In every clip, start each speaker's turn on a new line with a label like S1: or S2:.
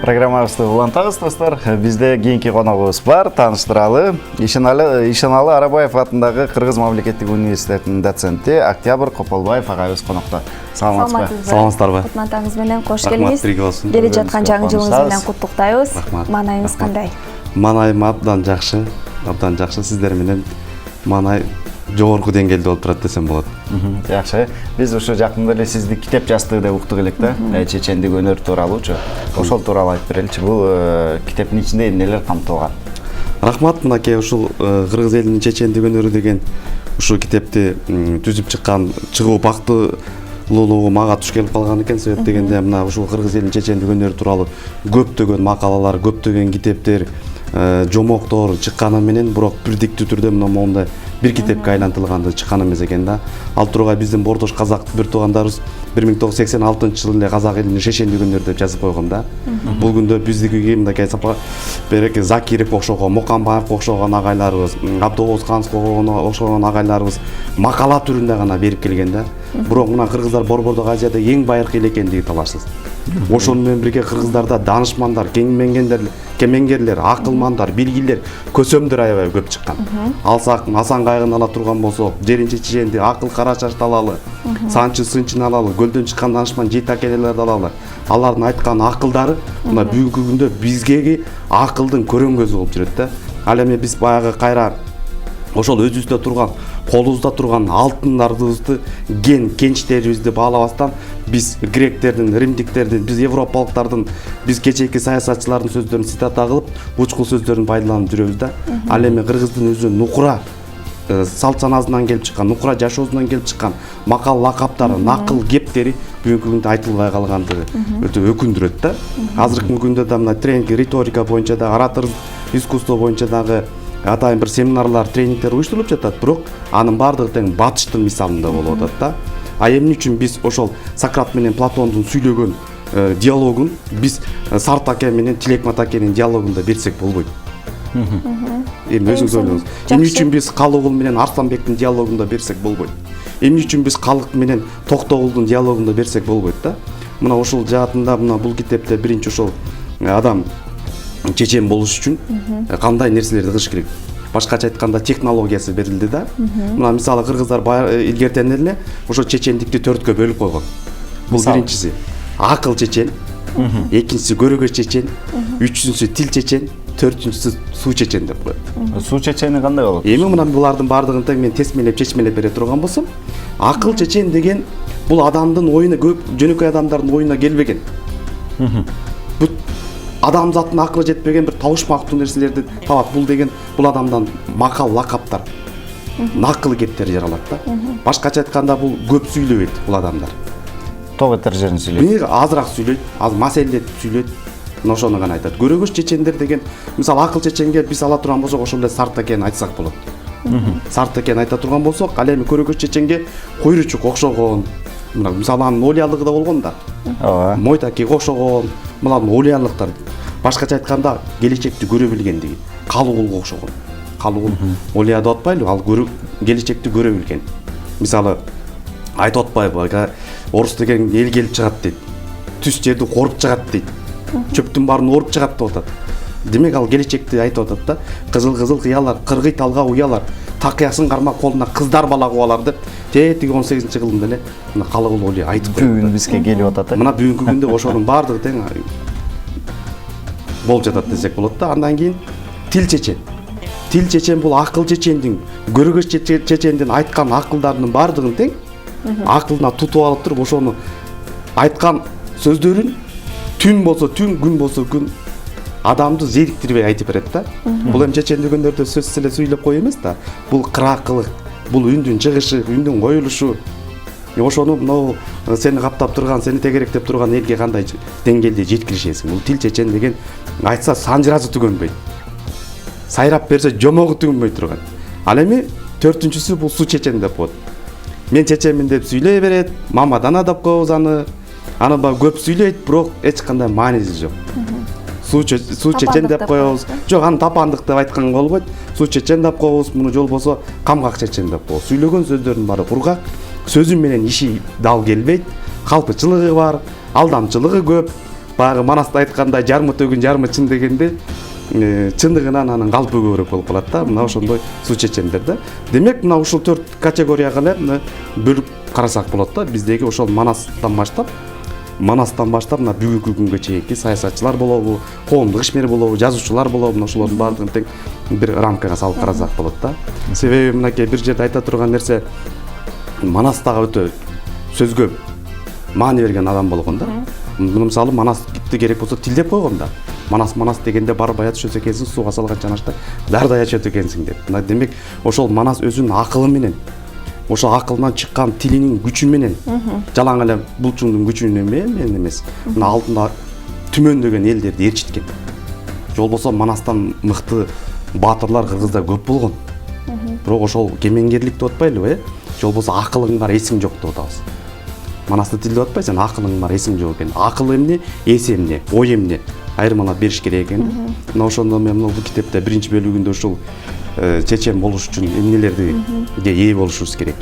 S1: Программабызды улантабыз, достор. Бизде кийинки коногубуз бар, тааныштыралы. Ишеналы Арабаев атындагы Кыргыз мамлекеттик университетинин доценти Октябрь Кополбаев агайыбыз конокто. Саламатсызбы?
S2: Саламатсыздарбы?
S3: Кутмандыгыңыз менен кош келиңиз. Келе жаткан жаңы жылыңыз менен куттуктайбыз. Маанайыңыз кандай?
S2: Маанайым абдан жакшы. Сиздер менен маанай жогорку деңгээлде болуп турат десем болот.
S1: Жакшы. Биз ушу жакында эле сизди китеп жаздык деп уктук элек да. Чечендик өнөр тууралуучу. Ошол тууралуу айтып береличи. Бул китептин ичинде эмнелер камтылган?
S2: Рахмат, мынакей ушул кыргыз элинин чечендик өнөрү деген ушул китепти түзүп чыккан чыгуу бактылуулугу мага туш келип калган экен. Себеп дегенде мына ушул кыргыз элинин чечендик өнөрү тууралуу көптөгөн макалалар, көптөгөн китептер, жомоктор чыкканы менен, бирок бирдиктүү түрдө мына моундай бир китепке айлантылганды чыккан эмес экен да. Ал тургай биздин Бордош казак бир туугандарыбыз 1986-жылы эле казак элинин чечендик өнөрү деп жазып койгон да. Бул күндө биздики мындакей береке Закиров окшогон, Мокамбаев окшогон агайларыбыз, Абдоос Канского окшогон агайларыбыз макала түрүндө гана берип келген да. Бирок мына кыргыздар Борбордук Азияда эң байыркы эл экендиги талашсыз. Ошону менен бирге кыргыздарда данышмандар, кемеңгерлер, акылмандар, билгилер, көсөмдөр аябай көп чыккан. Алсак Асан Кайгын ала турган болсок, Жеринче Чеченди, Акыл Карачашты алалы, Санчы Сынчын алалы, Көлдөн чыккан данышман Жети Акелелерди алалы. Алардын айткан акылдары мына бүгүнкү күндө бизге акылдын көрөңгөзү болуп жүрөт да. Ал эми биз баягы кайра ошол өзүбүздө турган, колубузда турган алтындардыбызды кенчтерибизди баалабастан биз гректердин, римдиктердин, биз европалыктардын, биз кечээки саясатчылардын сөздөрүн цитата кылып, учкул сөздөрүн пайдаланып жүрөбүз да. Ал эми кыргыздын өзү нукура салт санасынан келип чыккан, нукура жашоосунан келип чыккан макал лакаптары, накыл кептери бүгүнкү күндө айтылбай калгандыгы өтө өкүндүрөт да. Азыркы күндө да мына тренинг риторика боюнча да, оратордук искусство боюнча дагы атайын бир семинарлар, тренингдер уюштурулуп жатат, бирок анын баардыгы тең батыштын мисалында болуп атат да. А эмне үчүн биз ошол Сократ менен Платондун сүйлөгөн диалогун биз Сартаке менен Тилекматакенин диалогунда берсек болбойт? Эми өзүңүз ойлоңуз. Эмне үчүн биз Калыгул менен Арсланбектин диалогунда берсек болбойт? Эмне үчүн биз Калык менен Токтогулдун диалогунда берсек болбойт да? Мына ошол жаатында мына бул китепте биринчи ошол адам чечен болуш үчүн кандай нерселерди кылыш керек? Башкача айтканда технологиясы берилди да. Мына мисалы кыргыздар илгертен эле ошо чечендикти 4кө бөлүп койгон. Бул биринчиси акыл чечен, экинчиси көрөгөч чечен, үчүнчүсү тил чечен, төртүнчүсү суу чечен деп коет.
S1: Суу чечени кандай болот?
S2: Эми мына булардын баардыгын тең мен тесмелеп чечмелеп бере турган болсом, акыл чечен деген бул адамдын оюна, жөнөкөй адамдардын оюна келбеген. Бул адамзаттын акылы жетпеген бир табышмактуу нерселерди табат. Бул деген бул адамдан макал лакаптар, накыл кептер жаралат да. Башкача айтканда бул көп сүйлөбөйт бул адамдар.
S1: Ток этер жерин сүйлөйт.
S2: Азыраак сүйлөйт, аз маселелерди сүйлөйт. Ошону гана айтат. Көрөгөч чечендер деген, мисалы акыл чеченге биз ала турган болсок, ошол эле Сартакени айтсак болот. Сартакени айта турган болсок, ал эми көрөгөч чеченге Куйручук окшогон. Мына мисалы анын олиялыгы да болгон да.
S1: Ооба.
S2: Мойтакиге окшогон. Мына олиялыктар. Башкача айтканда келечекти көрө билгендиги. Калыгулга окшогон. Калыгул олия деп атпайлы, ал келечекти көрө билген. Мисалы айтып атпайбы, орус деген эл келип чыгат дейт. Түз жерди коруп чыгат дейт. Чөптүн баарын оруп чыгат деп атат. Демек ал келечекти айтып атат да. Кызыл кыялар, кыргый талга уялар, такыясын кармап колуна кыздар бала кубалар деп тетиги 18-кылымда эле мына Калыгул олия айтып койду.
S1: Бүгүн бизге келип атат.
S2: Мына бүгүнкү күндө ошонун баардыгы тең болуп жатат десек болот да. Андан кийин тил чечен. Тил чечен бул акыл чечендин, көрөгөч чечендин айткан акылдарынын баардыгын тең акылына тутуп алып туруп ошону айткан сөздөрүн түн болсо түн, күн болсо күн адамды зериктирбей айтып берет да. Бул эми чечендик өнөрдө сөзсүз эле сүйлөп кой эмес да. Бул кыраакылык, бул үндүн чыгышы, үндүн коюлушу. Ошону мынау сени каптап турган, сени тегеректеп турган элге кандай деңгээлде жеткиришесиң. Бул тил чечен деген айтса санжырасы түгөнбөйт. Сайрап берсе жомогу түгөнбөй турган. Ал эми төртүнчүсү бул суу чечен деп коет. Мен чечемин деп сүйлөй берет, мамадан адап коебуз аны. Аны көп сүйлөйт, бирок эч кандай мааниси жок. Суу чечен деп коебуз. Жок, аны тапандык деп айтканга болбойт. Суу чечен деп коебуз, муну жол болсо камгак чечен деп коебуз. Сүйлөгөн сөздөрдүн баары кургак, сөзү менен иши дал келбейт, калпычылыгы бар, алдамчылыгы көп. баягы Манаста айткандай жармы төгүн жармы чын дегенде чындыгынан анын калпы көбүрөөк болуп калат да. Мына ошондой суу чечендер да. Демек мына ушул 4 категорияга эле бөлүп карасак болот да. Биздеги ошол Манастан баштап мына бүгүнкү күнгө чейинки саясатчылар болобу, коомдук ишмер болобу, жазуучулар болобу, мына ошолордун баардыгын тең бир рамкага салып карасак болот да. Себеби мынакей бир жерде айта турган нерсе, Манастагы өтө сөзгө маани берген адам болгон да. Муну мисалы Манасты керек болсо тилдеп койгон да. Манас дегенде барып аят өсө экенсиң, сууга салган чанашта дардай ачат экенсиң деп. Мына демек ошол Манас өзүнүн акылы менен, ошол акылынан чыккан тилинин күчү менен, жалаң эле булчуңдун күчүнөн менен эмес. Мына алдында түмөндөгөн элдерди ээрчиткен. Жол болсо Манастан мыкты баатырлар кыргызда көп болгон. Бирок ошол кемеңгерлик деп атпайлыбы, Жол болсо акылың бар, эсиң жок деп атабыз. Манасты тилде атпайсың, акылың бар, эсиң жок экен. Акыл эмне, эс эмне, ой эмне айырмалап бериш керек экен. Мына ошондо мен бул китепте биринчи бөлүгүндө ушул чечен болуш үчүн эмнелерге ээ болушубуз керек.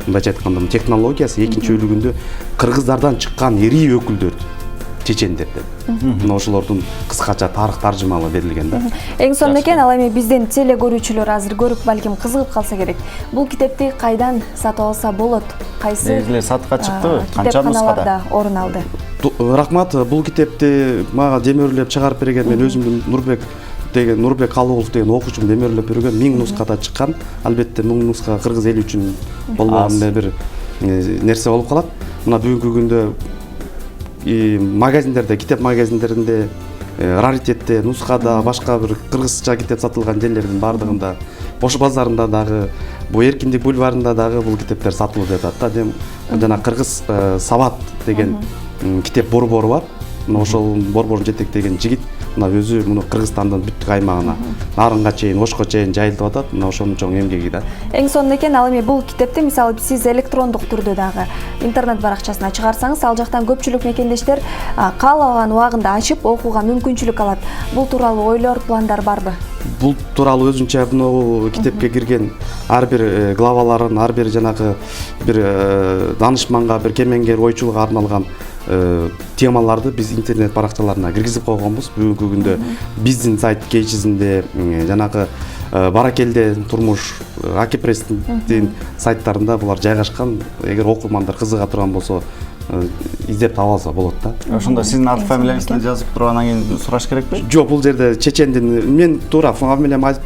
S2: Мындайча айтканда технологиясы, экинчи бөлүгүндө кыргыздардан чыккан ирий өкүлдөр чечендер деп. Мына ошолордун кыскача тарых таржымалы берилген да.
S3: Эң сонун экен, ал эми биздин теле көрүүчүлөр азыр көрүп балким кызыгып калса керек. Бул китепти кайдан сатып алса болот? Кайсы
S1: Белгиле сатка чыктыбы? Канча нускада
S3: орун алды?
S2: Рахмат, бул китепти мага демөрлөп чыгарып берген мен өзүмдүн Нурбек Калыгулов деген окуучум демөрлөп берген 1000 нускада чыккан. Албетте 1000 нуска кыргыз эли үчүн болбогон бир нерсе болуп калат. Мына бүгүнкү күндө магазиндерде, китеп магазиндеринде раритетте, нускада, башка бир кыргызча китеп сатылган жерлердин баардыгында, Ош базарында дагы, бу Эркиндик бульварында дагы бул китептер сатылып жатат да. Жана кыргыз Сабат деген китеп борбору бар. Мына ошол борборун жетектеген жигит мына өзү муну Кыргызстандын бүттүк аймагына, Нарынга чейин, Ошко чейин жайылтып атат. Мына ошонун чоң эмгеги да.
S3: Эң сонун экен, ал эми бул китепти мисалы сиз электрондук түрдө дагы интернет баракчасына чыгарсаңыз, ал жактан көпчүлүк мекендештер каалаган убагында ачып окууга мүмкүнчүлүк алат. Бул тууралуу ойлор, пландар барбы?
S2: Бул тууралуу өзүнчө бул китепке кирген ар бир главаларын, ар бир жанагы бир данышманга, бир кемеңгер ойчулга арналган темаларды биз интернет баракчаларына киргизип койгонбуз. Бүгүнкү күндө биздин сайт кейчизинде, жанагы Баракелде турмуш, Акипресстин сайттарында булар жайгашкан. Эгер окурмандар кызыга турган болсо, издеп таба алса болот да.
S1: Ошондо сиздин ат фамилияңызды жазып туруп анан кийин сураш керекпи?
S2: Жок, бул жерде чечендин мен туура фамилиямды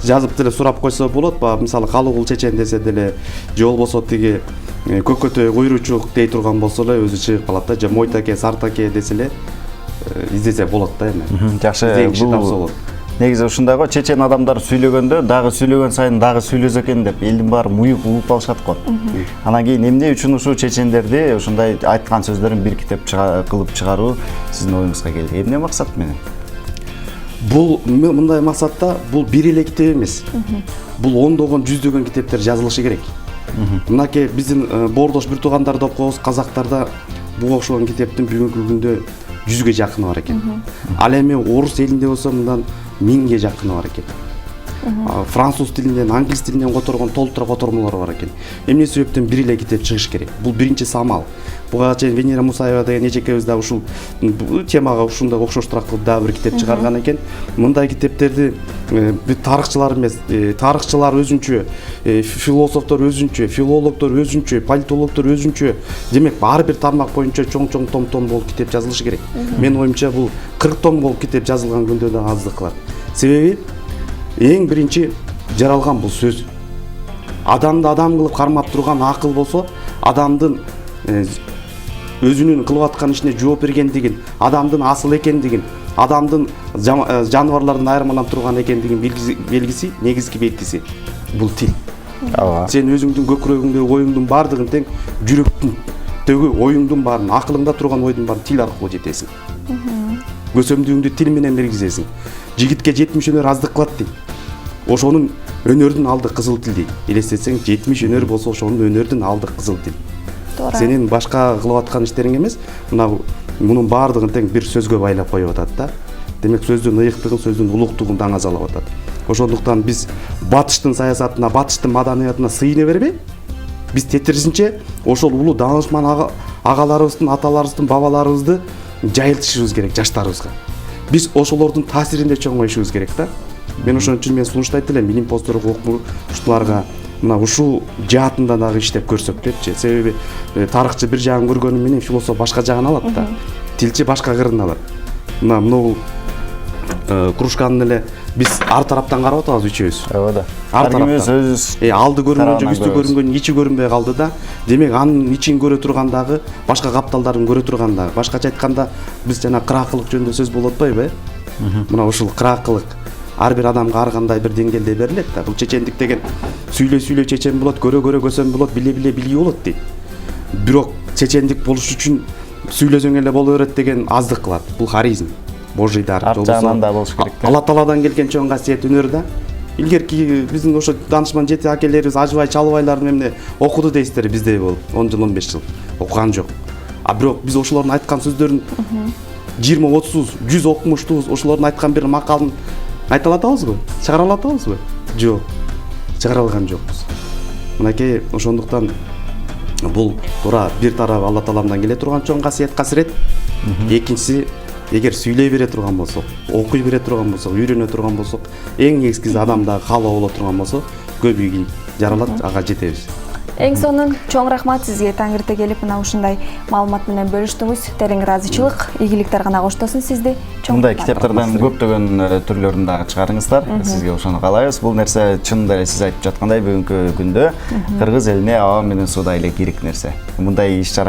S2: жазып деле сурап койсо болот ба? Мисалы Калыгул чечен десе деле, же болбосо тиги Көкөтөй Куйручук дей турган болсо эле өзү чыгып калат да. Же Мойтаке, Сартаке десе эле издесе болот да эми.
S1: Жакшы, бул негизи ушундай го, чечен адамдар сүйлөгөндө дагы сүйлөгөн сайын дагы сүйлөсө экен деп элдин баары муюп угуп алышат го. Анан кийин эмне үчүн ушул чечендерди ушундай айткан сөздөрүн бир китеп кылып чыгаруу сиздин оюңузга келди? Эмне максат менен?
S2: Бул мындай максатта бул бир эле китеп эмес. Бул ондогон, жүздөгөн китептер жазылышы керек. Мынакей биздин боордош бир туугандар деп коебуз, казактарда буга окшогон китептин бүгүнкү күндө 100ге жакыны бар экен. Ал эми орус элинде болсо мындан 1000ге жакыны бар экен. Француз тилинен, англис тилинен которгон толтура котормолор бар экен. Эмне себептен бир эле китеп чыгыш керек? Бул биринчи самал. Буга чейин Венера Мусаева деген эчекебиз да ушул темага ушундай окшоштураак кылып дагы бир китеп чыгарган экен. Мындай китептерди бир тарыхчылар эмес, тарыхчылар өзүнчө, философтор өзүнчө, филологдор өзүнчө, политологдор өзүнчө, демек ар бир тармак боюнча чоң том болуп китеп жазылышы керек. Менин оюмча бул 40 том болуп китеп жазылган күндө да аздык кылат. Себеби эң биринчи жаралган бул сөз. Адамды адам кылып кармап турган акыл болсо, адамдын өзүнүн кылып аткан ишине жооп бергендигин, адамдын асыл экендигин, адамдын жаныбарлардан айырмаланып турган экендигин белгиси, негизги белгиси бул тил. Сен өзүңдүн көкүрөгүңдө оюңдун баардыгын тең жүрөктүндөгү оюңдун баарын, акылыңда турган ойдун баарын тил аркылуу жетесиң. Көсөмдүгүңдү тил менен бергизесиң. Жигитке 70 өнөр аздык кылат дейт. Ошонун өнөрдүн алды кызыл тил дейт. Элестетсең 70 өнөр болсо ошонун өнөрдүн алды кызыл тил. Сенин башка кылып аткан иштериң эмес, мунун баардыгын тең бир сөзгө байлап коюп атат да. Демек сөздүн ыйыктыгын, сөздүн улуктугун даңазалап атат. Ошондуктан биз батыштын саясатына, батыштын маданиятына сыйына бербей, биз тетирисинче ошол улуу даанышман агаларыбыздын, аталарыбыздын, бабаларыбызды жайылтышыбыз керек жаштарыбызга. Биз ошолордун таасиринде чоңоюшубуз керек да. Мен ошон үчүн сунуштайт элем илим постторго окумуштууларга мына ушул жаатында дагы иштеп көрсөк депчи. Себеби тарыхчы бир жагын көргөнү менен философ башка жагын алат да. Тилчи башка кырын алат. Мына могул кружканы эле биз ар тараптан карап атабыз үчөөбүз.
S1: Ооба да.
S2: Ар
S1: Аргимиз өзүбүз
S2: алды көрүнгөн же
S1: тарабынан
S2: үстү
S1: көрөбүз.
S2: көрүнгөн ичи көрүнбөй калды да. Демек анын ичин көрө тургандагы башка капталдарын көрө тургандагы. Башкача айтканда биз жана кыраакылык жөнүндө сөз болуп атпайбы? Мына ушул кыраакылык ар бир адамга ар кандай бир деңгээлде берилет да. Бул чечендик деген сүйлөй чечен болот, көрө көсөм болот, биле билүү болот дейт. Бирок чечендик болуш үчүн сүйлөсөң эле боло берет деген аздык кылат. Бул харизм. Божий дар.
S1: Арт жагынан да болуш керек да.
S2: Алла Тааладан келген чоң касиет өнөр да. Илгерки биздин ошо данышман жети акелерибиз ажыбай чалбайлар эмне окуду дейсиздер биздей болуп 10 жыл 15 жыл окуган жок. А бирок биз ошолордун айткан сөздөрүн 20-30 100 окумуштуубуз, ошолордун айткан бир макалын айта алатабызбы? Чыгара алатабызбы? Жок. Чыгара алган жокпуз. Мынакей ошондуктан бул туура бир тарабы Алла Тааламдан келе турган чоң касиет касырет. Экинчиси эгер сүйлөй бере турган болсок, окуй бере турган болсок, үйрөнө турган болсок, эң негизгиси адамда каалоо боло турган болсо, көп ийгил жаралат, ага жетебиз.
S3: Эң сонун чоң рахмат сизге Таңыртэ келип мына ушундай маалымат менен бөлүштүңүз. Терең ыраазычылык, ийгиликтер гана коштосун сизди.
S1: Мындай китептерден көптөгөн түрлөрүн дагы чыгарыңыздар. Сизге ошону каалайбыз. Бул нерсе чынында эле сиз айтып жаткандай бүгүнкү күндө кыргыз элине аба менен сууда эле кирик нерсе. Мындай иш-чара